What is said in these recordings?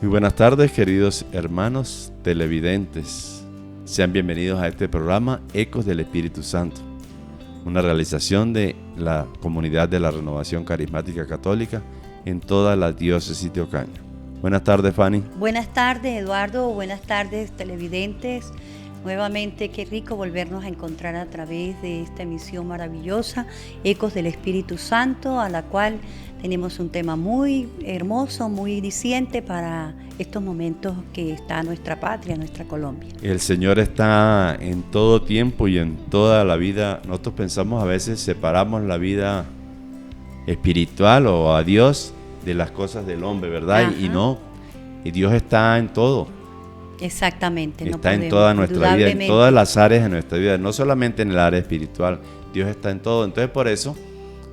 Muy buenas tardes, queridos hermanos televidentes. Sean bienvenidos a este programa Ecos del Espíritu Santo, una realización de la Comunidad de la Renovación Carismática Católica en toda la diócesis de Ocaña. Buenas tardes, Fanny. Buenas tardes, Eduardo. Buenas tardes, televidentes. Nuevamente, qué rico volvernos a encontrar a través de esta emisión maravillosa, Ecos del Espíritu Santo, a la cual tenemos un tema muy hermoso, muy diciente para estos momentos que está nuestra patria, nuestra Colombia. El Señor está en todo tiempo y en toda la vida. Nosotros pensamos a veces, separamos la vida espiritual o a Dios de las cosas del hombre, ¿verdad? Ajá. Y no, y Dios está en todo. Exactamente. Está en toda nuestra vida, en todas las áreas de nuestra vida, no solamente en el área espiritual. Dios está en todo. Entonces, por eso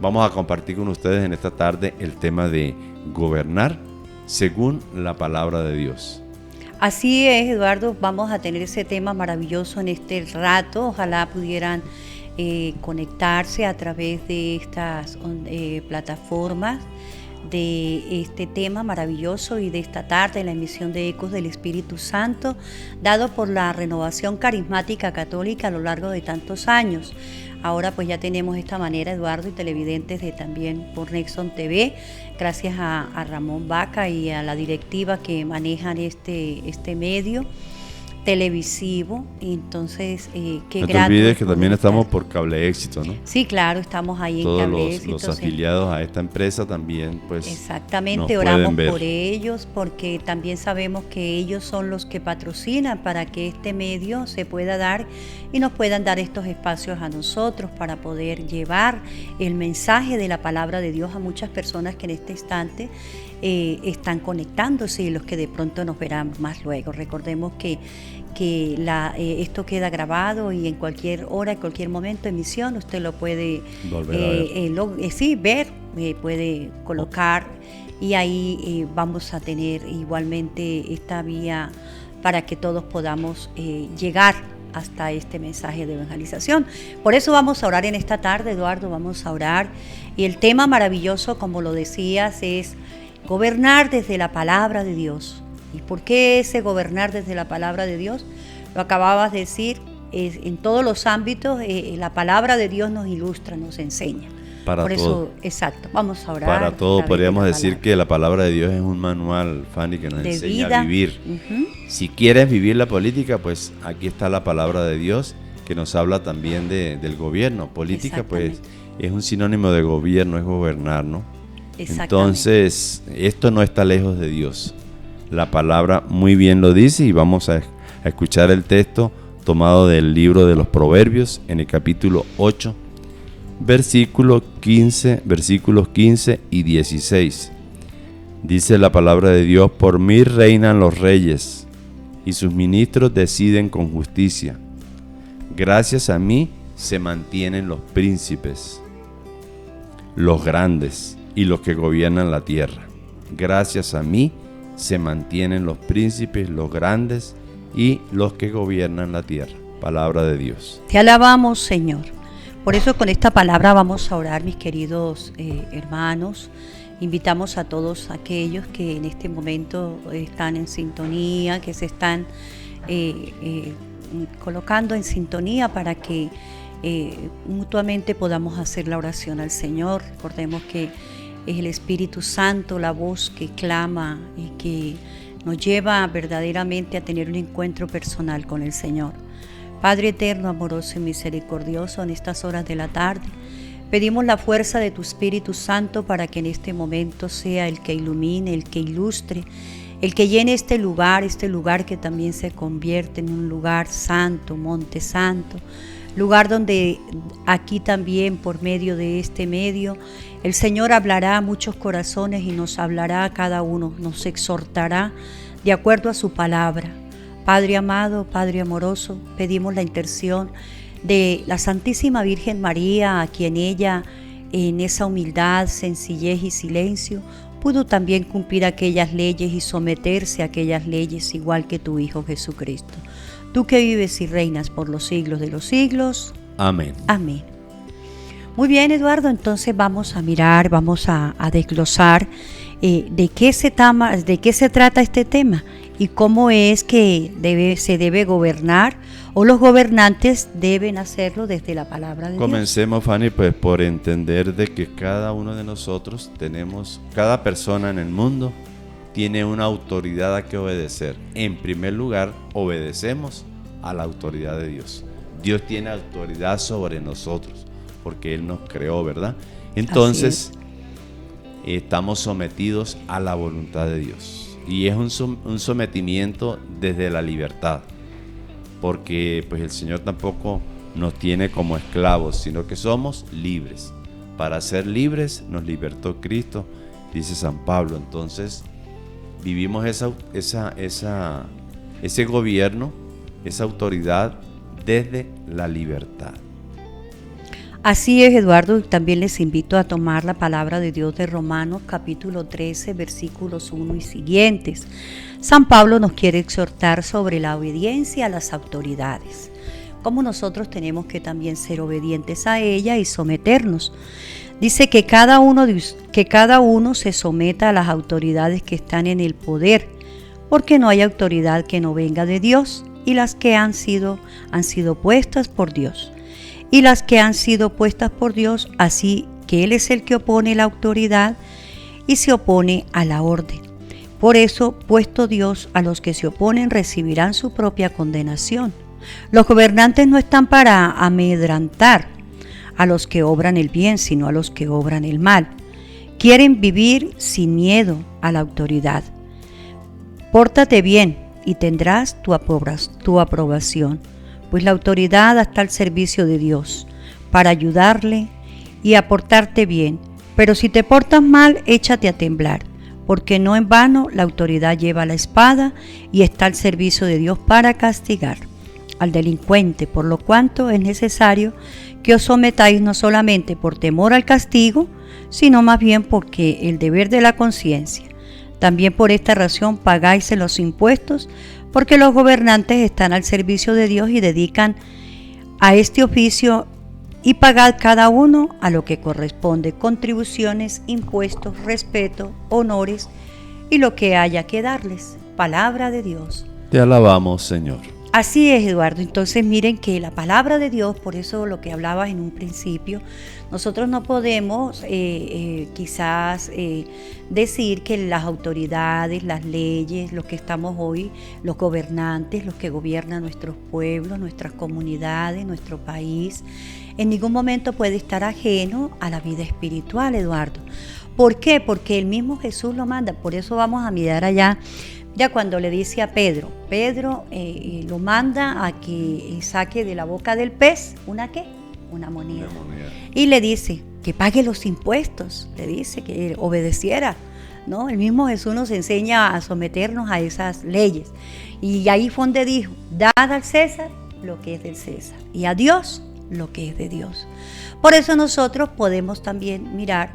vamos a compartir con ustedes en esta tarde el tema de gobernar según la palabra de Dios. Así es, Eduardo, vamos a tener ese tema maravilloso en este rato. Ojalá pudieran conectarse a través de estas plataformas de este tema maravilloso y de esta tarde, la emisión de Ecos del Espíritu Santo, dado por la Renovación Carismática Católica a lo largo de tantos años. Ahora pues ya tenemos esta manera, Eduardo, y televidentes de también por Nexon TV, gracias a Ramón Vaca y a la directiva que manejan este medio televisivo. Entonces, qué grato. No te olvides que también estamos por Cable Éxito, ¿no? Sí, claro, estamos ahí todos en Cable Éxito. Los afiliados a esta empresa también, pues. Exactamente, oramos por ellos, porque también sabemos que ellos son los que patrocinan para que este medio se pueda dar y nos puedan dar estos espacios a nosotros para poder llevar el mensaje de la palabra de Dios a muchas personas que en este instante están conectándose y los que de pronto nos verán más luego. Recordemos que esto queda grabado y en cualquier hora, en cualquier momento, emisión, usted lo puede ver, puede colocar y ahí vamos a tener igualmente esta vía para que todos podamos llegar hasta este mensaje de evangelización. Por eso vamos a orar en esta tarde, Eduardo, vamos a orar. Y el tema maravilloso, como lo decías, es gobernar desde la palabra de Dios. ¿Y por qué ese gobernar desde la palabra de Dios? Lo acababas de decir, en todos los ámbitos la palabra de Dios nos ilustra, nos enseña. Para por todo. Eso, exacto, vamos a orar. Para todo, podríamos decir que la palabra de Dios es un manual, Fanny, que nos enseña a vivir. Uh-huh. Si quieres vivir la política, pues aquí está la palabra de Dios, que nos habla también del gobierno. Política, pues, es un sinónimo de gobierno, es gobernar, ¿no? Entonces, esto no está lejos de Dios. La palabra muy bien lo dice y vamos a escuchar el texto tomado del libro de los Proverbios en el capítulo 8, versículos 15 y 16. Dice la palabra de Dios: por mí reinan los reyes y sus ministros deciden con justicia. Gracias a mí se mantienen los príncipes, los grandes y los que gobiernan la tierra. Gracias a mí se mantienen los príncipes, los grandes y los que gobiernan la tierra. Palabra de Dios. Te alabamos, Señor. Por eso con esta palabra vamos a orar, mis queridos hermanos. Invitamos a todos aquellos que en este momento están en sintonía, que se están colocando en sintonía para que mutuamente podamos hacer la oración al Señor. Recordemos que es el Espíritu Santo la voz que clama y que nos lleva verdaderamente a tener un encuentro personal con el Señor. Padre eterno, amoroso y misericordioso, en estas horas de la tarde, pedimos la fuerza de tu Espíritu Santo para que en este momento sea el que ilumine, el que ilustre, el que llene este lugar que también se convierte en un lugar santo, monte santo, lugar donde aquí también por medio de este medio el Señor hablará a muchos corazones y nos hablará a cada uno, nos exhortará de acuerdo a su palabra. Padre amado, Padre amoroso, pedimos la intercesión de la Santísima Virgen María, a quien ella en esa humildad, sencillez y silencio pudo también cumplir aquellas leyes y someterse a aquellas leyes igual que tu Hijo Jesucristo. Tú que vives y reinas por los siglos de los siglos. Amén. Amén. Muy bien, Eduardo, entonces vamos a mirar, vamos a desglosar de qué se trata este tema y cómo es que se debe gobernar, o los gobernantes deben hacerlo desde la palabra de Dios. Comencemos, Fanny, pues por entender de que cada uno de nosotros cada persona en el mundo tiene una autoridad a que obedecer. En primer lugar, obedecemos a la autoridad de Dios. Dios tiene autoridad sobre nosotros porque Él nos creó, ¿verdad? Entonces, estamos sometidos a la voluntad de Dios. Y es un sometimiento desde la libertad, porque pues el Señor tampoco nos tiene como esclavos, sino que somos libres. Para ser libres nos libertó Cristo, dice San Pablo. Entonces, vivimos ese gobierno, esa autoridad desde la libertad. Así es, Eduardo, y también les invito a tomar la palabra de Dios de Romanos capítulo 13, versículos 1 y siguientes. San Pablo nos quiere exhortar sobre la obediencia a las autoridades, cómo nosotros tenemos que también ser obedientes a ella y someternos. Dice que cada uno se someta a las autoridades que están en el poder, porque no hay autoridad que no venga de Dios, y las que han sido puestas por Dios. Y las que han sido puestas por Dios, así que Él es el que opone la autoridad y se opone a la orden. Por eso, puesto Dios, a los que se oponen recibirán su propia condenación. Los gobernantes no están para amedrentar a los que obran el bien, sino a los que obran el mal. Quieren vivir sin miedo a la autoridad. Pórtate bien y tendrás tu aprobación, pues la autoridad está al servicio de Dios, para ayudarle y aportarte bien. Pero si te portas mal, échate a temblar, porque no en vano la autoridad lleva la espada y está al servicio de Dios para castigar al delincuente, por lo cuanto es necesario que os sometáis no solamente por temor al castigo, sino más bien porque el deber de la conciencia. También por esta razón pagáis en los impuestos, porque los gobernantes están al servicio de Dios y dedican a este oficio, y pagad cada uno a lo que corresponde: contribuciones, impuestos, respeto, honores y lo que haya que darles. Palabra de Dios. Te alabamos, Señor. Así es, Eduardo. Entonces miren que la palabra de Dios, por eso lo que hablabas en un principio, nosotros no podemos quizás decir que las autoridades, las leyes, los que estamos hoy, los gobernantes, los que gobiernan nuestros pueblos, nuestras comunidades, nuestro país, en ningún momento puede estar ajeno a la vida espiritual, Eduardo. ¿Por qué? Porque el mismo Jesús lo manda. Por eso vamos a mirar allá. Ya cuando le dice a Pedro lo manda a que saque de la boca del pez ¿una qué? Una moneda. Y le dice que pague los impuestos, le dice que obedeciera, ¿no? El mismo Jesús nos enseña a someternos a esas leyes. Y ahí fue donde dijo: dad al César lo que es del César y a Dios lo que es de Dios. Por eso nosotros podemos también mirar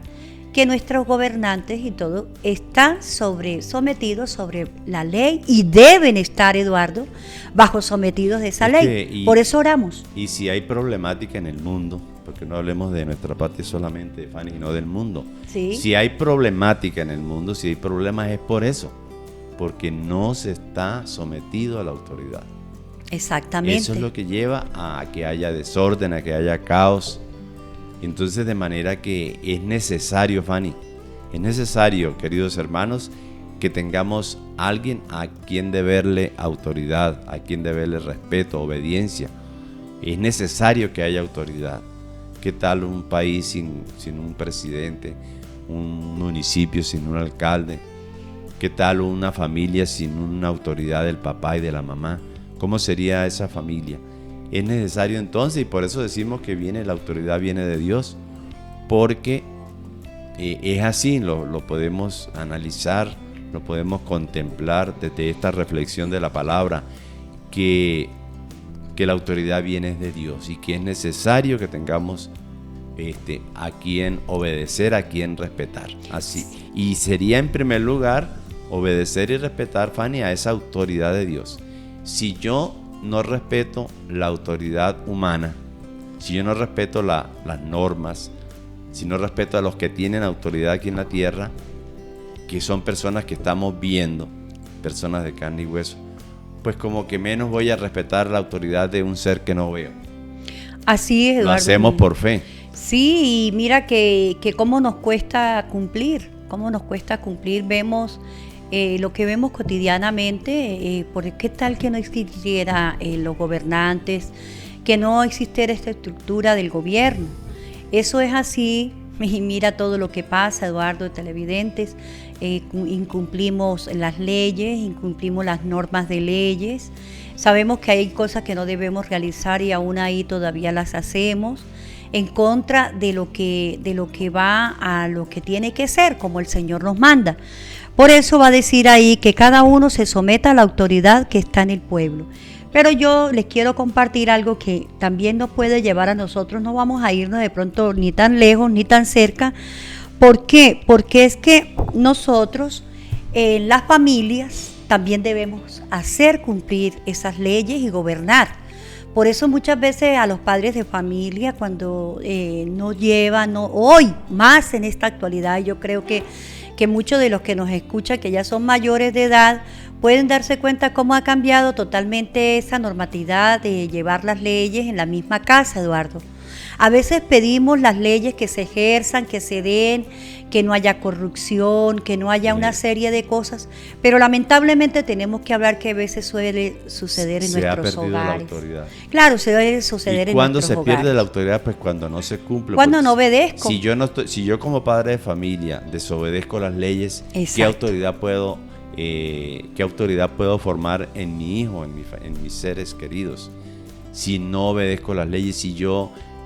que nuestros gobernantes y todo están sometidos sobre la ley, y deben estar, Eduardo, bajo sometidos de esa ley. Por eso oramos. Y si hay problemática en el mundo, porque no hablemos de nuestra parte solamente, Fanny, no del mundo. ¿Sí? Si hay problemática en el mundo, si hay problemas, es por eso, porque no se está sometido a la autoridad. Exactamente. Eso es lo que lleva a que haya desorden, a que haya caos. Entonces, de manera que es necesario, Fanny, es necesario, queridos hermanos, que tengamos alguien a quien deberle autoridad, a quien deberle respeto, obediencia. Es necesario que haya autoridad. ¿Qué tal un país sin un presidente, un municipio sin un alcalde? ¿Qué tal una familia sin una autoridad del papá y de la mamá? ¿Cómo sería esa familia? Es necesario entonces, y por eso decimos que la autoridad viene de Dios, porque es así, lo podemos analizar, lo podemos contemplar desde esta reflexión de la palabra, que la autoridad viene de Dios y que es necesario que tengamos a quien obedecer, a quien respetar. Así. Y sería en primer lugar obedecer y respetar, Fanny, a esa autoridad de Dios. Si yo no respeto la autoridad humana, si yo no respeto las normas, si no respeto a los que tienen autoridad aquí en la tierra, que son personas que estamos viendo, personas de carne y hueso, pues como que menos voy a respetar la autoridad de un ser que no veo. Así es, Eduardo. Lo hacemos por fe. Sí, y mira que cómo nos cuesta cumplir, vemos lo que vemos cotidianamente, porque qué tal que no existiera los gobernantes, que no existiera esta estructura del gobierno. Eso es así, y mira todo lo que pasa, Eduardo, televidentes, incumplimos las leyes, incumplimos las normas de leyes, sabemos que hay cosas que no debemos realizar y aún ahí todavía las hacemos, en contra de lo que va a lo que tiene que ser, como el Señor nos manda. Por eso va a decir ahí que cada uno se someta a la autoridad que está en el pueblo. Pero yo les quiero compartir algo que también nos puede llevar a nosotros, no vamos a irnos de pronto ni tan lejos ni tan cerca. ¿Por qué? Porque es que nosotros en las familias también debemos hacer cumplir esas leyes y gobernar. Por eso muchas veces a los padres de familia cuando no llevan, hoy más en esta actualidad, yo creo que muchos de los que nos escuchan, que ya son mayores de edad, pueden darse cuenta cómo ha cambiado totalmente esa normatividad de llevar las leyes en la misma casa, Eduardo. A veces pedimos las leyes que se ejerzan, que se den, que no haya corrupción, que no haya una serie de cosas, pero lamentablemente tenemos que hablar que a veces suele suceder en nuestros hogares. Se ha perdido la autoridad. Claro, se debe suceder en nuestros hogares. ¿Y cuándo se pierde la autoridad? Pues cuando no se cumple. Cuando no obedezco. Si yo como padre de familia desobedezco las leyes, exacto, ¿qué autoridad puedo formar en mi hijo, en mis seres queridos? Si no obedezco las leyes,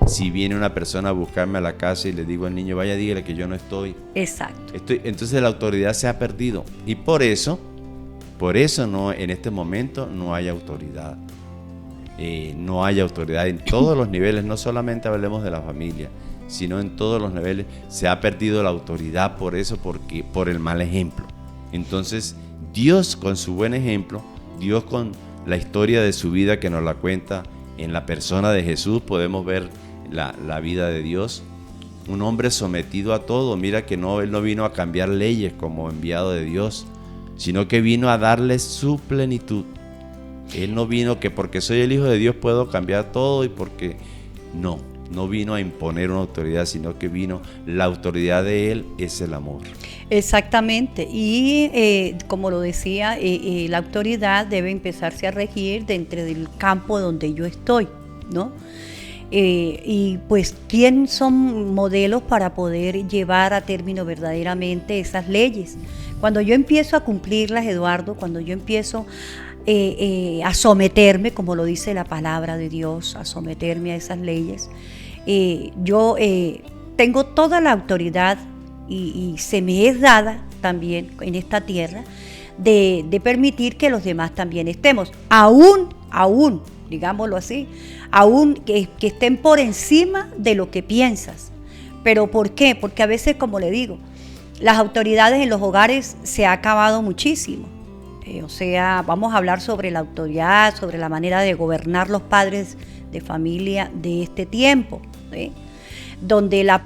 si viene una persona a buscarme a la casa y le digo al niño, vaya, dígale que yo no estoy. Exacto. Entonces la autoridad se ha perdido. Y por eso no, en este momento no hay autoridad. No hay autoridad en todos los niveles, no solamente hablemos de la familia, sino en todos los niveles se ha perdido la autoridad por el mal ejemplo. Entonces Dios con su buen ejemplo, Dios con la historia de su vida que nos la cuenta en la persona de Jesús, podemos ver la vida de Dios, un hombre sometido a todo. Mira que él no vino a cambiar leyes como enviado de Dios, sino que vino a darles su plenitud. Él no vino que porque soy el Hijo de Dios puedo cambiar todo y porque no vino a imponer una autoridad, sino que la autoridad de Él es el amor. Exactamente, y como lo decía, la autoridad debe empezarse a regir dentro del campo donde yo estoy, ¿no? Y pues, ¿quién son modelos para poder llevar a término verdaderamente esas leyes? Cuando yo empiezo a cumplirlas, Eduardo, cuando yo empiezo a someterme, como lo dice la palabra de Dios, a someterme a esas leyes, yo tengo toda la autoridad y se me es dada también en esta tierra de permitir que los demás también estemos, aún, digámoslo así, aún que estén por encima de lo que piensas. ¿Pero por qué? Porque a veces, como le digo, las autoridades en los hogares se ha acabado muchísimo. O sea, vamos a hablar sobre la autoridad, sobre la manera de gobernar los padres de familia de este tiempo, ¿sí? Donde la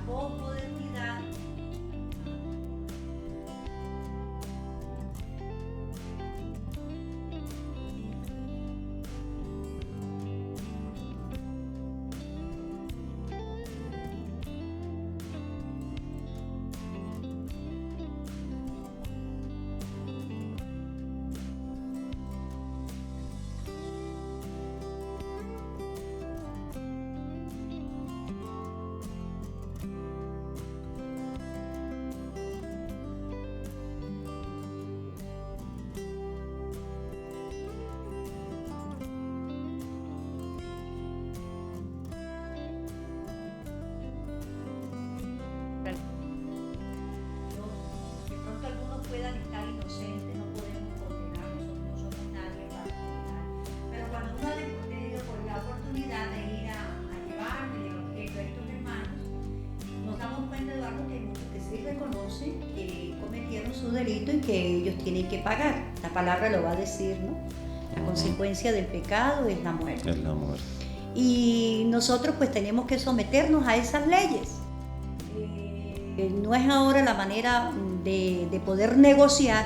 puedan estar inocentes, no podemos condenarlos, no somos nadie para condenar. Pero cuando uno ha tenido la oportunidad de ir a llevarme el evangelio a estos hermanos, nos damos cuenta, Eduardo, que hay muchos que sí reconocen que cometieron su delito y que ellos tienen que pagar. La palabra lo va a decir, ¿no? La consecuencia del pecado es la muerte. Es la muerte. Y nosotros pues tenemos que someternos a esas leyes. no es ahora la manera de poder negociar,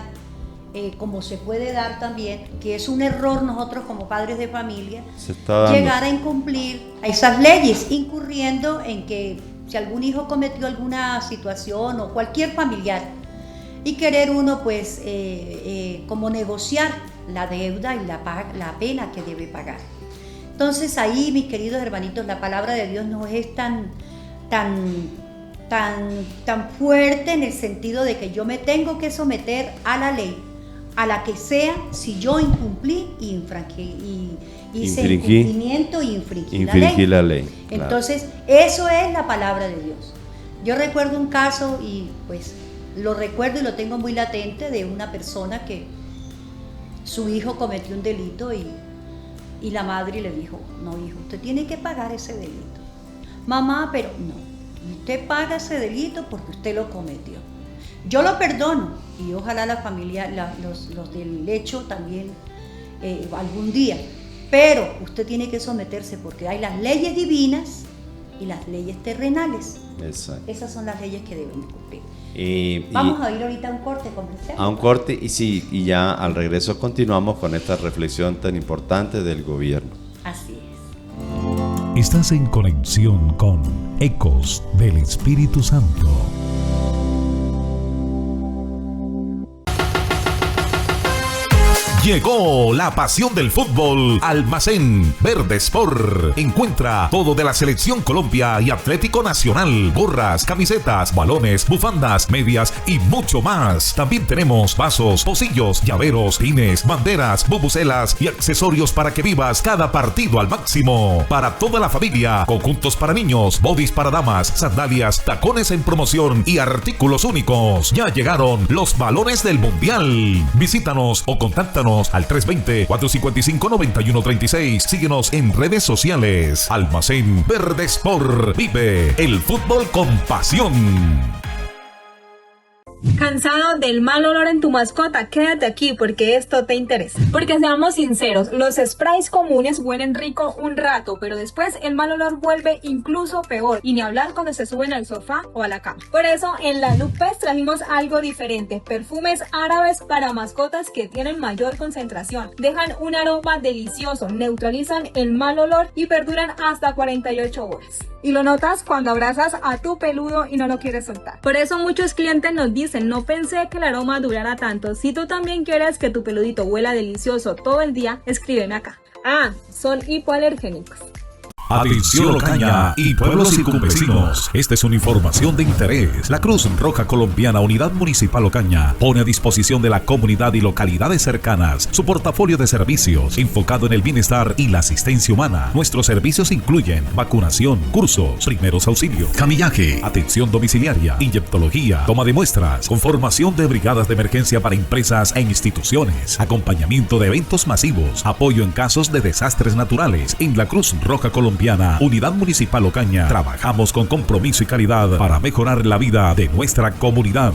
como se puede dar también, que es un error nosotros como padres de familia, llegar a incumplir esas leyes, incurriendo en que si algún hijo cometió alguna situación o cualquier familiar, y querer uno pues como negociar la deuda y la pena que debe pagar. Entonces ahí, mis queridos hermanitos, la palabra de Dios no es tan fuerte en el sentido de que yo me tengo que someter a la ley, a la que sea, si yo incumplí y hice incumplimiento y infringí la ley. Claro. Entonces, eso es la palabra de Dios. Yo recuerdo un caso, y pues lo recuerdo y lo tengo muy latente, de una persona que su hijo cometió un delito y la madre le dijo: no, hijo, usted tiene que pagar ese delito. Mamá, pero no, usted paga ese delito porque usted lo cometió. Yo lo perdono, y ojalá la familia, los del hecho también algún día, pero usted tiene que someterse porque hay las leyes divinas y las leyes terrenales. Exacto. Esas son las leyes que deben cumplir. Vamos a ir ahorita a un corte comercial. A un corte, y ya al regreso continuamos con esta reflexión tan importante del gobierno. Así es. Estás en conexión con Ecos del Espíritu Santo. Llegó la pasión del fútbol. Almacén Verde Sport. Encuentra todo de la Selección Colombia y Atlético Nacional: gorras, camisetas, balones, bufandas, medias y mucho más. También tenemos vasos, pocillos, llaveros, pines, banderas, bubucelas y accesorios para que vivas cada partido al máximo. Para toda la familia, conjuntos para niños, bodys para damas, sandalias, tacones en promoción y artículos únicos. Ya llegaron los balones del Mundial. Visítanos o contáctanos al 320-455-9136. Síguenos en redes sociales. Almacén Verde Sport. Vive el fútbol con pasión. ¿Cansado del mal olor en tu mascota? Quédate aquí porque esto te interesa. Porque seamos sinceros, los sprays comunes huelen rico un rato, pero después el mal olor vuelve incluso peor, y ni hablar cuando se suben al sofá o a la cama. Por eso en la Lupes trajimos algo diferente: perfumes árabes para mascotas que tienen mayor concentración, dejan un aroma delicioso, neutralizan el mal olor y perduran hasta 48 horas. Y lo notas cuando abrazas a tu peludo y no lo quieres soltar. Por eso muchos clientes nos dicen: no pensé que el aroma durara tanto. Si tú también quieres que tu peludito huela delicioso todo el día, escríbeme acá. Son hipoalergénicos. Atención Ocaña y pueblos circunvecinos. Esta es una información de interés. La Cruz Roja Colombiana Unidad Municipal Ocaña pone a disposición de la comunidad y localidades cercanas su portafolio de servicios enfocado en el bienestar y la asistencia humana. Nuestros servicios incluyen vacunación, cursos, primeros auxilios, camillaje, atención domiciliaria, inyectología, toma de muestras, conformación de brigadas de emergencia para empresas e instituciones, acompañamiento de eventos masivos, apoyo en casos de desastres naturales. En la Cruz Roja Colombiana Unidad Municipal Ocaña trabajamos con compromiso y calidad para mejorar la vida de nuestra comunidad.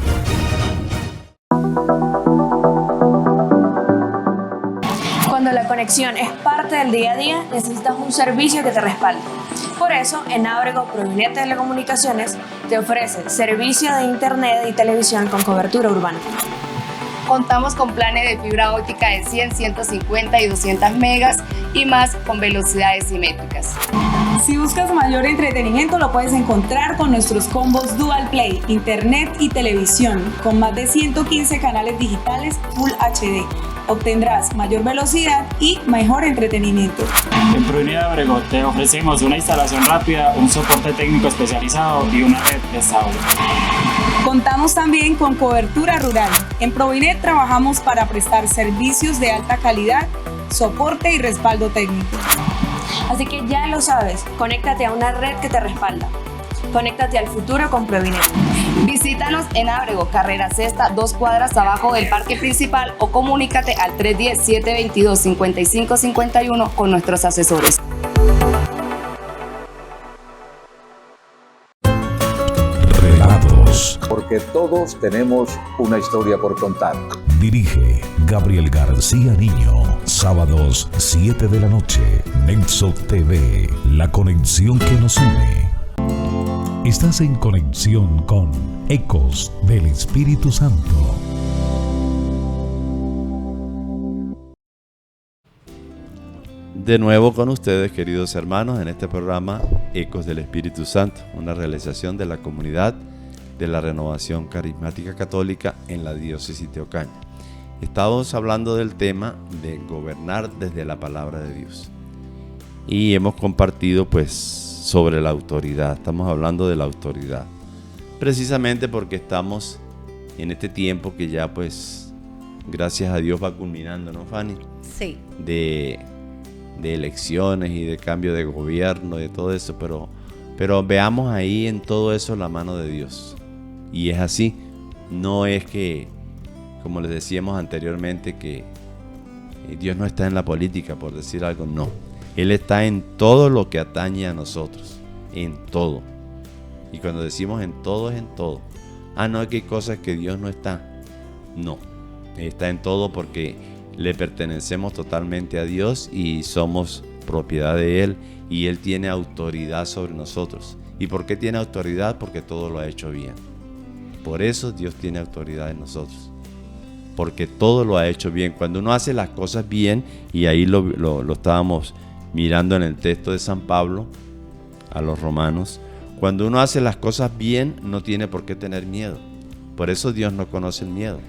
Cuando la conexión es parte del día a día, necesitas un servicio que te respalde. Por eso, en Ábrego Provinet Telecomunicaciones te ofrece servicio de internet y televisión con cobertura urbana. Contamos con planes de fibra óptica de 100, 150 y 200 megas y más con velocidades simétricas. Si buscas mayor entretenimiento, lo puedes encontrar con nuestros combos Dual Play, internet y televisión, con más de 115 canales digitales Full HD. Obtendrás mayor velocidad y mejor entretenimiento. En Provinet Ábrego te ofrecemos una instalación rápida, un soporte técnico especializado y una red estable. Contamos también con cobertura rural. En Provinet trabajamos para prestar servicios de alta calidad, soporte y respaldo técnico. Así que ya lo sabes, conéctate a una red que te respalda. Conéctate al futuro con Provinet. Visítanos en Ábrego, carrera Sexta, 2 cuadras abajo del parque principal, o comunícate al 310-722-5551 con nuestros asesores. Relatos. Porque todos tenemos una historia por contar. Dirige Gabriel García Niño. Sábados 7 de la noche. Nexo TV, la conexión que nos une. Estás en conexión con Ecos del Espíritu Santo. De nuevo con ustedes, queridos hermanos, en este programa Ecos del Espíritu Santo, una realización de la comunidad de la Renovación Carismática Católica en la Diócesis de Ocaña. Estamos hablando del tema de gobernar desde la palabra de Dios. Y hemos compartido pues sobre la autoridad. Estamos hablando de la autoridad. Precisamente porque estamos en este tiempo que ya pues gracias a Dios va culminando, ¿no, Fanny? Sí. De elecciones y de cambio de gobierno, de todo eso, pero veamos ahí en todo eso la mano de Dios. Y es así. No es que, como les decíamos anteriormente, que Dios no está en la política, por decir algo, no. Él está en todo lo que atañe a nosotros, en todo. Y cuando decimos en todo, es en todo. No es que hay cosas que Dios no está. No, está en todo porque le pertenecemos totalmente a Dios y somos propiedad de Él y Él tiene autoridad sobre nosotros. ¿Y por qué tiene autoridad? Porque todo lo ha hecho bien. Por eso Dios tiene autoridad en nosotros. Porque todo lo ha hecho bien. Cuando uno hace las cosas bien, y ahí lo estábamos mirando en el texto de San Pablo a los romanos, cuando uno hace las cosas bien no tiene por qué tener miedo. Por eso Dios no conoce el miedo,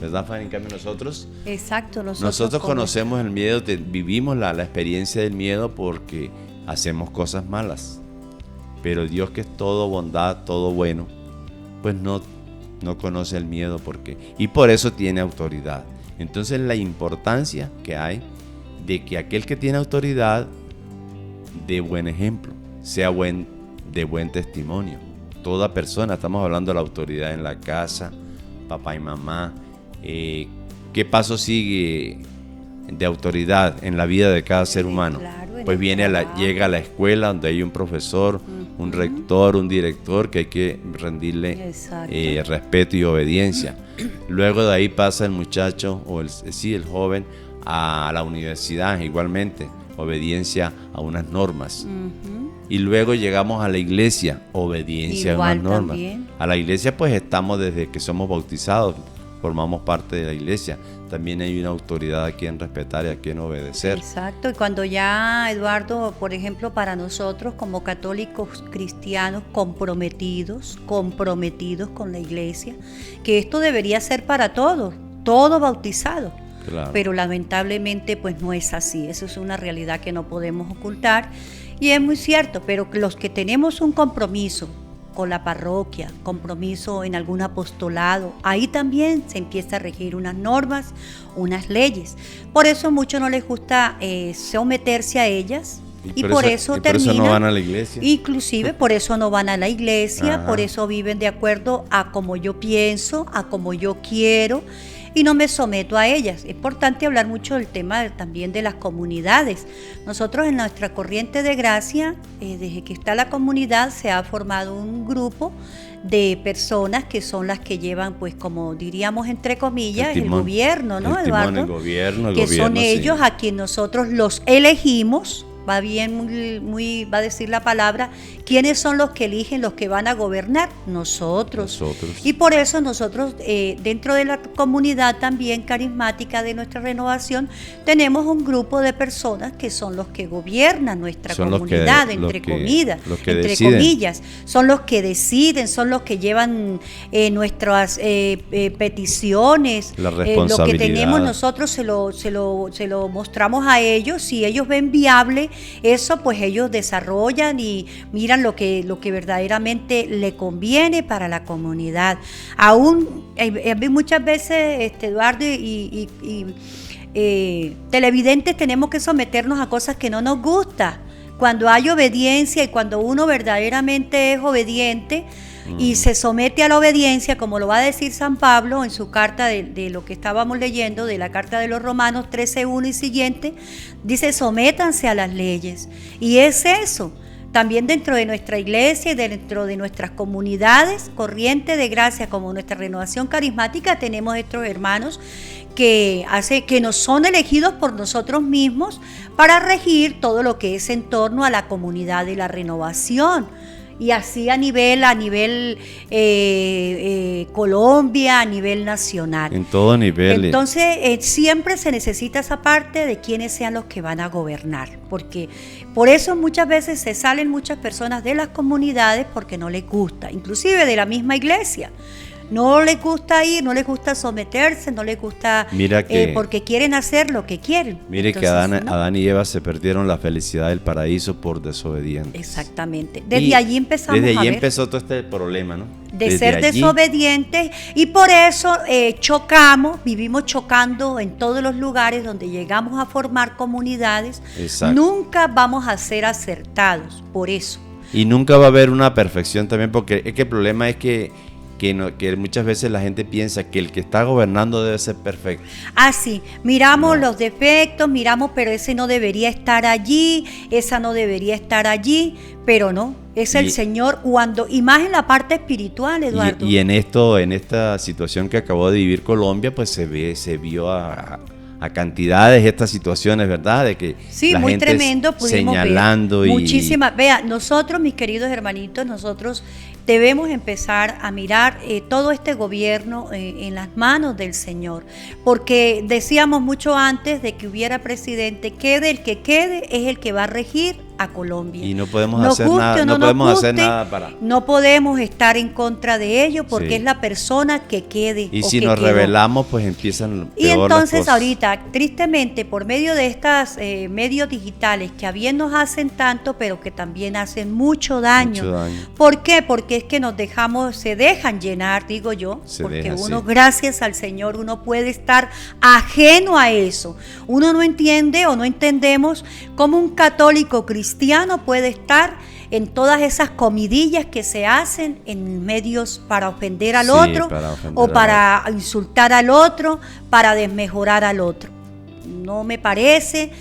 ¿verdad, Fanny? En cambio nosotros, exacto, nosotros conocemos el miedo, vivimos la experiencia del miedo porque hacemos cosas malas. Pero Dios, que es todo bondad, todo bueno, pues no conoce el miedo y por eso tiene autoridad. Entonces la importancia que hay de que aquel que tiene autoridad dé buen ejemplo, sea de buen testimonio. Toda persona, estamos hablando de la autoridad en la casa, papá y mamá. ¿Qué paso sigue de autoridad en la vida de cada ser humano? Claro, pues llega a la escuela donde hay un profesor, un rector, un director que hay que rendirle respeto y obediencia. Luego de ahí pasa el muchacho o el joven a la universidad, igualmente, obediencia a unas normas. Y luego llegamos a la iglesia, obediencia a unas normas. También. A la iglesia pues estamos desde que somos bautizados, formamos parte de la iglesia. También hay una autoridad a quien respetar y a quien obedecer. Exacto, y cuando ya, Eduardo, por ejemplo, para nosotros como católicos cristianos comprometidos con la iglesia, que esto debería ser para todos, todo bautizado. Claro. Pero lamentablemente pues no es así, eso es una realidad que no podemos ocultar y es muy cierto, pero los que tenemos un compromiso con la parroquia, compromiso en algún apostolado, ahí también se empieza a regir unas normas, unas leyes. Por eso a muchos no les gusta someterse a ellas. Y por eso terminan, no van a la iglesia. Inclusive por eso no van a la iglesia, por eso viven de acuerdo a como yo pienso, a como yo quiero, y no me someto a ellas. Es importante hablar mucho del tema también de las comunidades. Nosotros en nuestra corriente de gracia, desde que está la comunidad, se ha formado un grupo de personas que son las que llevan, pues como diríamos entre comillas, el gobierno, ¿no, Eduardo? El gobierno, son ellos a quien nosotros los elegimos. Va bien, muy va a decir la palabra, ¿quiénes son los que eligen, los que van a gobernar? Nosotros. Y por eso nosotros, dentro de la comunidad también carismática de nuestra renovación, tenemos un grupo de personas que son los que gobiernan nuestra comunidad, entre comillas. Son los que deciden, son los que llevan nuestras peticiones. La responsabilidad. Lo que tenemos nosotros se lo mostramos a ellos. Si ellos ven viable eso, pues ellos desarrollan y miran lo que verdaderamente le conviene para la comunidad. Aún muchas veces, Eduardo y televidentes, tenemos que someternos a cosas que no nos gustan. Cuando hay obediencia y cuando uno verdaderamente es obediente y se somete a la obediencia, como lo va a decir San Pablo en su carta de lo que estábamos leyendo, de la carta de los Romanos 13:1 y siguiente, dice: sométanse a las leyes. Y es eso. También dentro de nuestra iglesia y dentro de nuestras comunidades, corriente de gracia como nuestra renovación carismática, tenemos estos hermanos que nos son elegidos por nosotros mismos para regir todo lo que es en torno a la comunidad de la renovación. y así a nivel Colombia, a nivel nacional. En todo nivel. Entonces siempre se necesita esa parte de quiénes sean los que van a gobernar, porque por eso muchas veces se salen muchas personas de las comunidades porque no les gusta, inclusive de la misma iglesia. No les gusta ir, no les gusta someterse, no les gusta porque quieren hacer lo que quieren. Mire. Entonces, que Adán y Eva se perdieron la felicidad del paraíso por desobedientes. Exactamente. Desde allí empezamos a ver. Desde allí empezó todo este problema, ¿no? De ser desobedientes, y por eso vivimos chocando en todos los lugares donde llegamos a formar comunidades. Exacto. Nunca vamos a ser acertados, por eso. Y nunca va a haber una perfección también, porque es que el problema es que muchas veces la gente piensa que el que está gobernando debe ser perfecto. Sí, miramos los defectos, pero ese no debería estar allí, esa no debería estar allí, pero no, es el Señor y más en la parte espiritual, Eduardo. Y en esta situación que acabó de vivir Colombia, pues se vio a cantidades estas situaciones, ¿verdad? De que sí, la muy gente tremendo, señalando ver muchísimas. Vea, nosotros, mis queridos hermanitos, nosotros debemos empezar a mirar todo este gobierno en las manos del Señor, porque decíamos mucho antes de que hubiera presidente, el que quede es el que va a regir a Colombia. Y no podemos hacer nada, no podemos estar en contra de ello porque es la persona que quede. Y si nos rebelamos, pues empiezan peor. Y entonces las cosas. Ahorita, tristemente, por medio de estas medios digitales que a bien nos hacen tanto, pero que también hacen mucho daño. ¿Por qué? Porque es que se dejan llenar, digo yo, porque uno, gracias al Señor, uno puede estar ajeno a eso. Uno no entiende o no entendemos cómo un católico cristiano puede estar en todas esas comidillas que se hacen en medios para ofender al otro o para insultar al otro, para desmejorar al otro. No me parece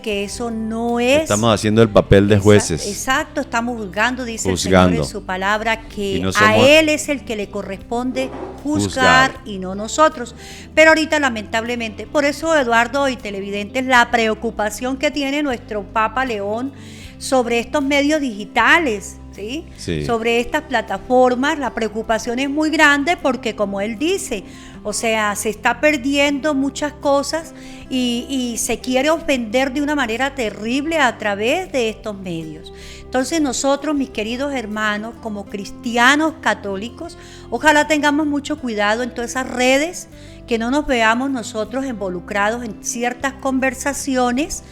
que eso no es... Estamos haciendo el papel de jueces. Exacto, estamos juzgando, dice el Señor en su palabra, que a Él es el que le corresponde juzgar y no nosotros. Pero ahorita, lamentablemente, por eso, Eduardo y televidentes, la preocupación que tiene nuestro Papa León sobre estos medios digitales, ¿sí? Sobre estas plataformas, la preocupación es muy grande porque, como él dice, o sea, se está perdiendo muchas cosas y se quiere ofender de una manera terrible a través de estos medios. Entonces nosotros, mis queridos hermanos, como cristianos católicos, ojalá tengamos mucho cuidado en todas esas redes, que no nos veamos nosotros involucrados en ciertas conversaciones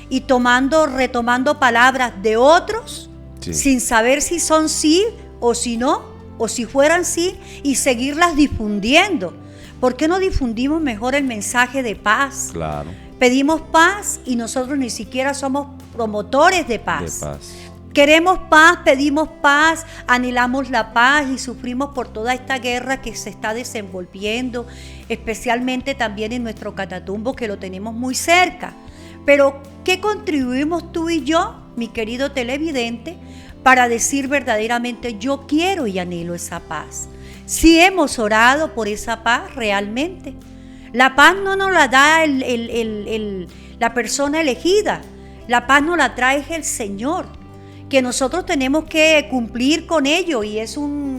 y retomando palabras de otros sin saber si son sí o si no, o si fueran sí, y seguirlas difundiendo. ¿Por qué no difundimos mejor el mensaje de paz? Claro. Pedimos paz y nosotros ni siquiera somos promotores de paz. Queremos paz, pedimos paz, anhelamos la paz y sufrimos por toda esta guerra que se está desenvolviendo, especialmente también en nuestro Catatumbo, que lo tenemos muy cerca. Pero, ¿qué contribuimos tú y yo, mi querido televidente, para decir verdaderamente yo quiero y anhelo esa paz? Si hemos orado por esa paz realmente. La paz no nos la da la persona elegida, la paz nos la trae el Señor, que nosotros tenemos que cumplir con ello y es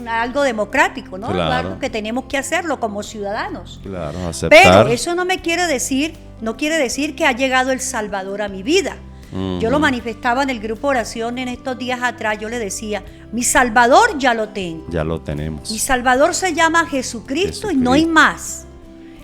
algo democrático, ¿no? Claro. Algo que tenemos que hacerlo como ciudadanos. Claro, aceptar. Pero eso no quiere decir que ha llegado el Salvador a mi vida. Yo lo manifestaba en el grupo oración en estos días atrás. Yo le decía, mi Salvador ya lo tengo. Ya lo tenemos. Mi Salvador se llama Jesucristo y no hay más.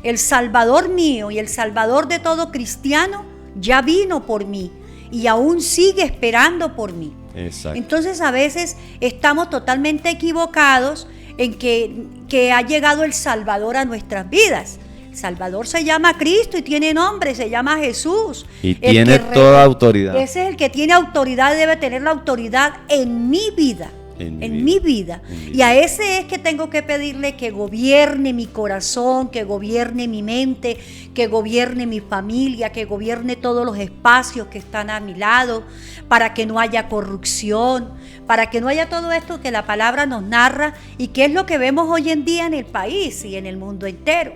El Salvador mío y el Salvador de todo cristiano ya vino por mí y aún sigue esperando por mí. Exacto. Entonces a veces estamos totalmente equivocados en que ha llegado el Salvador a nuestras vidas. Salvador se llama Cristo y tiene nombre, se llama Jesús. Y tiene toda autoridad. Ese es el que tiene autoridad, debe tener la autoridad en mi vida. En mi vida. Y a ese es que tengo que pedirle que gobierne mi corazón, que gobierne mi mente, que gobierne mi familia, que gobierne todos los espacios que están a mi lado, para que no haya corrupción, para que no haya todo esto que la palabra nos narra y que es lo que vemos hoy en día en el país y en el mundo entero.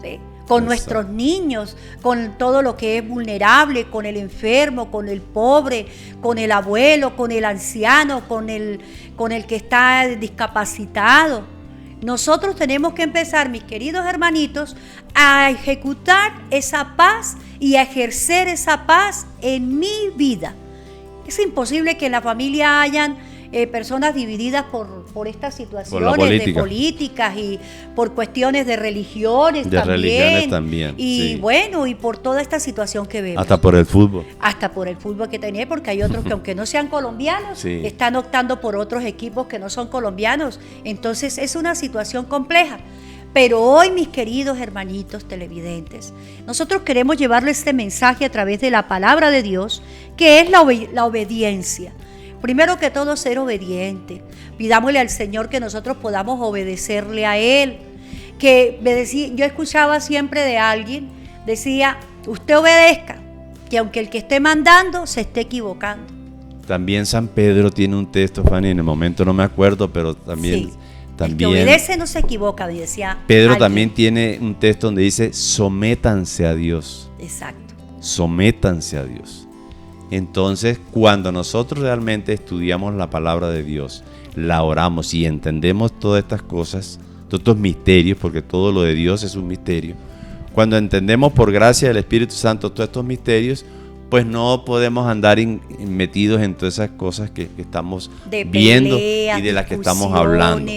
¿Sí? con nuestros niños, con todo lo que es vulnerable, con el enfermo, con el pobre, con el abuelo, con el anciano, con el que está discapacitado. Nosotros tenemos que empezar, mis queridos hermanitos, a ejecutar esa paz y a ejercer esa paz en mi vida. Es imposible que en la familia hayan personas divididas por estas situaciones de políticas y por cuestiones de religiones también. Y sí, bueno, y por toda esta situación que vemos. Hasta por el fútbol. Hasta por el fútbol que tenemos, porque hay otros que aunque no sean colombianos, sí, están optando por otros equipos que no son colombianos. Entonces es una situación compleja. Pero hoy, mis queridos hermanitos televidentes, nosotros queremos llevarles este mensaje a través de la palabra de Dios, que es la obediencia. Primero que todo, ser obediente. Pidámosle al Señor que nosotros podamos obedecerle a Él. Yo escuchaba siempre de alguien, decía, usted obedezca, que aunque el que esté mandando se esté equivocando. También San Pedro tiene un texto, Fanny, en el momento no me acuerdo, pero también... Sí. El que obedece no se equivoca, decía Pedro alguien. También tiene un texto donde dice, sométanse a Dios. Exacto. Sométanse a Dios. Entonces, cuando nosotros realmente estudiamos la palabra de Dios, la oramos y entendemos todas estas cosas, todos estos misterios, porque todo lo de Dios es un misterio, cuando entendemos por gracia del Espíritu Santo todos estos misterios, pues no podemos andar metidos en todas esas cosas que estamos viendo y de las que estamos hablando.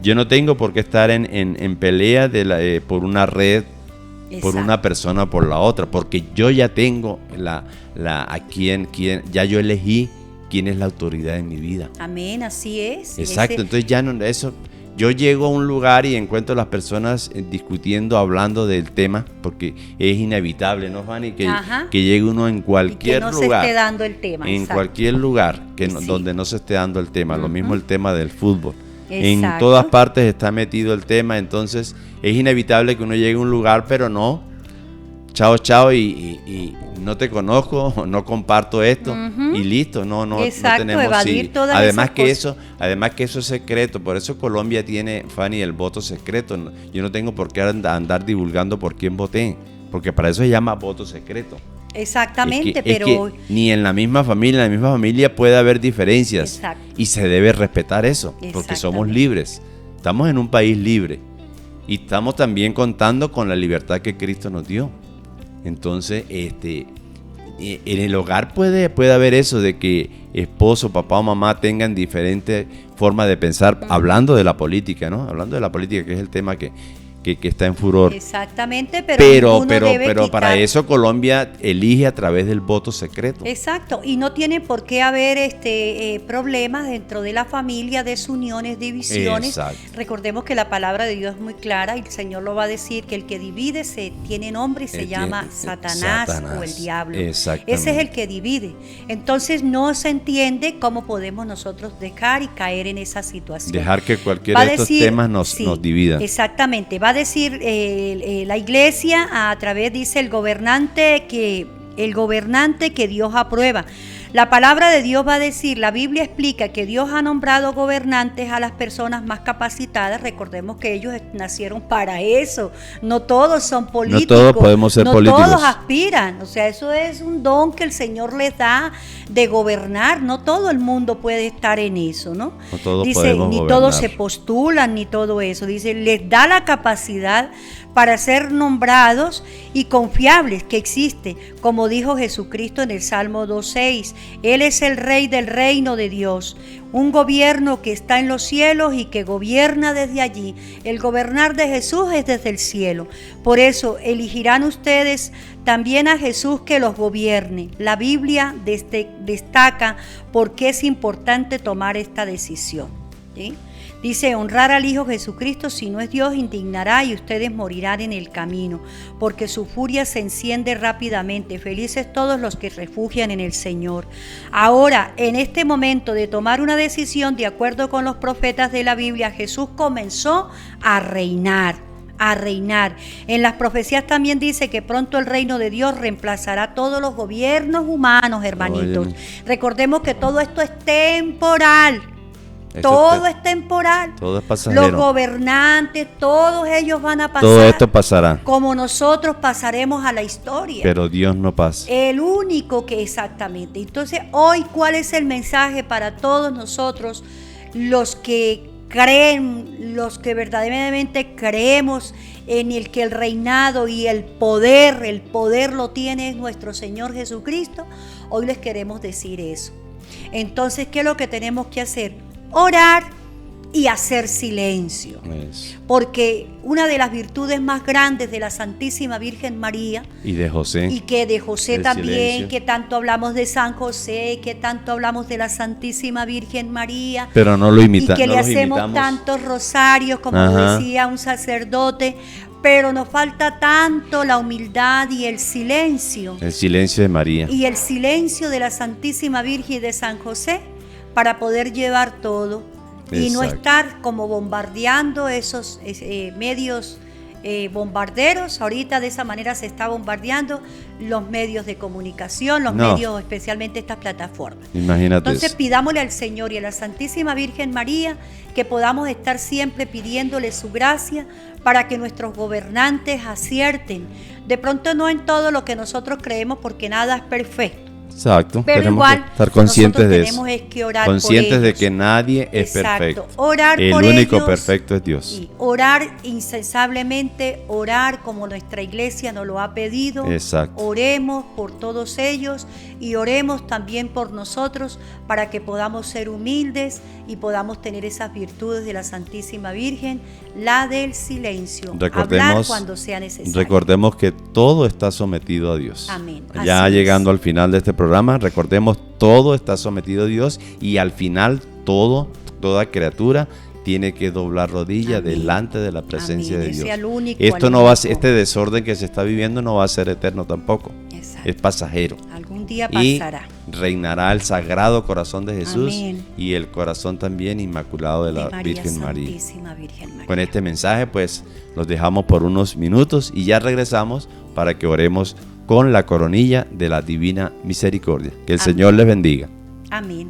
Yo no tengo por qué estar en pelea por una red, por una persona o por la otra, porque yo ya tengo ya yo elegí quién es la autoridad en mi vida. Amén, así es. Exacto, entonces ya no, eso, yo llego a un lugar y encuentro a las personas discutiendo, hablando del tema, porque es inevitable, ¿no, Fanny? Que llegue uno en cualquier lugar. Que no se esté dando el tema. En cualquier lugar donde no se esté dando el tema. Lo mismo el tema del fútbol. Exacto. En todas partes está metido el tema, entonces es inevitable que uno llegue a un lugar, pero no, chao y no te conozco, no comparto esto y listo, no tenemos evadir todas además que eso es secreto, por eso Colombia tiene, Fanny, el voto secreto. Yo no tengo por qué andar divulgando por quién voté, porque para eso se llama voto secreto. Exactamente, pero ni en la misma familia puede haber diferencias. Exacto. Y se debe respetar eso, porque somos libres. Estamos en un país libre y estamos también contando con la libertad que Cristo nos dio. Entonces, en el hogar puede haber eso de que esposo, papá o mamá tengan diferentes formas de pensar, hablando de la política, ¿no? Hablando de la política, que es el tema que está en furor. Exactamente, pero para eso Colombia elige a través del voto secreto. Exacto, y no tiene por qué haber problemas dentro de la familia, desuniones, divisiones. Exacto. Recordemos que la palabra de Dios es muy clara y el Señor lo va a decir, que el que divide tiene nombre y se llama Satanás o el diablo. Ese es el que divide. Entonces no se entiende cómo podemos nosotros dejar y caer en esa situación. Dejar que cualquiera de estos temas nos divida. Exactamente, va a decir la iglesia a través, dice el gobernante que Dios aprueba. La palabra de Dios va a decir, la Biblia explica que Dios ha nombrado gobernantes a las personas más capacitadas. Recordemos que ellos nacieron para eso. No todos son políticos. No todos podemos ser políticos. No todos aspiran. O sea, eso es un don que el Señor les da de gobernar. No todo el mundo puede estar en eso, ¿no? No todos dice, podemos ni gobernar. Todos se postulan, ni todo eso. Dice, les da la capacidad para ser nombrados y confiables, que existe, como dijo Jesucristo en el Salmo 2:6. Él es el Rey del reino de Dios, un gobierno que está en los cielos y que gobierna desde allí. El gobernar de Jesús es desde el cielo. Por eso elegirán ustedes también a Jesús que los gobierne. La Biblia destaca por qué es importante tomar esta decisión, ¿sí? Dice, honrar al Hijo Jesucristo, si no es Dios, indignará y ustedes morirán en el camino, porque su furia se enciende rápidamente. Felices todos los que refugian en el Señor. Ahora, en este momento de tomar una decisión, de acuerdo con los profetas de la Biblia, Jesús comenzó a reinar. En las profecías también dice que pronto el reino de Dios reemplazará todos los gobiernos humanos, hermanitos. Recordemos que todo esto es temporal. Todo es temporal. Todo es pasajero. Los gobernantes, todos ellos van a pasar. Todo esto pasará. Como nosotros pasaremos a la historia. Pero Dios no pasa. El único que exactamente. Entonces, hoy, ¿cuál es el mensaje para todos nosotros, los que creen, los que verdaderamente creemos en el que el reinado y el poder lo tiene nuestro Señor Jesucristo? Hoy les queremos decir eso. Entonces, ¿qué es lo que tenemos que hacer? Orar y hacer silencio. Eso. Porque una de las virtudes más grandes de la Santísima Virgen María, Y de José. y que de José El también, silencio. que tanto hablamos de San José, que tanto hablamos de la Santísima Virgen María, Pero no lo imita, y que no le los hacemos imitamos. tantos rosarios, como Ajá. decía un sacerdote, pero nos falta tanto la humildad y el silencio. El silencio de María. Y el silencio de la Santísima Virgen y de San José para poder llevar todo y no Exacto. estar como bombardeando esos medios bombarderos. Ahorita de esa manera se está bombardeando los medios de comunicación, los No. medios, especialmente estas plataformas. Imagínate Entonces eso. pidámosle al Señor y a la Santísima Virgen María que podamos estar siempre pidiéndole su gracia para que nuestros gobernantes acierten. De pronto no en todo lo que nosotros creemos, porque nada es perfecto. Exacto. Pero Tenemos igual, que estar conscientes nosotros de eso. tenemos es que orar Conscientes por de ellos. que nadie es Exacto. perfecto. Orar El por único ellos perfecto es Dios. y orar incansablemente, orar como nuestra iglesia nos lo ha pedido. Exacto. Oremos por todos ellos y oremos también por nosotros para que podamos ser humildes y podamos tener esas virtudes de la Santísima Virgen, la del silencio, hablar cuando sea necesario. Recordemos que todo está sometido a Dios. Amén. Ya Así llegando es. al final de este programa, recordemos, todo está sometido a Dios y al final toda criatura tiene que doblar rodilla Amén. delante de la presencia Amén. de Ese Dios. al único, Esto al no va a único. ser, este desorden que se está viviendo no va a ser eterno tampoco. Exacto. Es pasajero. Algún día Y pasará. reinará el sagrado corazón de Jesús. Amén. Y el corazón también inmaculado de la De María, Virgen María. Santísima Virgen María. Con este mensaje pues los dejamos por unos minutos y ya regresamos para que oremos con la coronilla de la Divina Misericordia. Que el Amén. Señor les bendiga. Amén.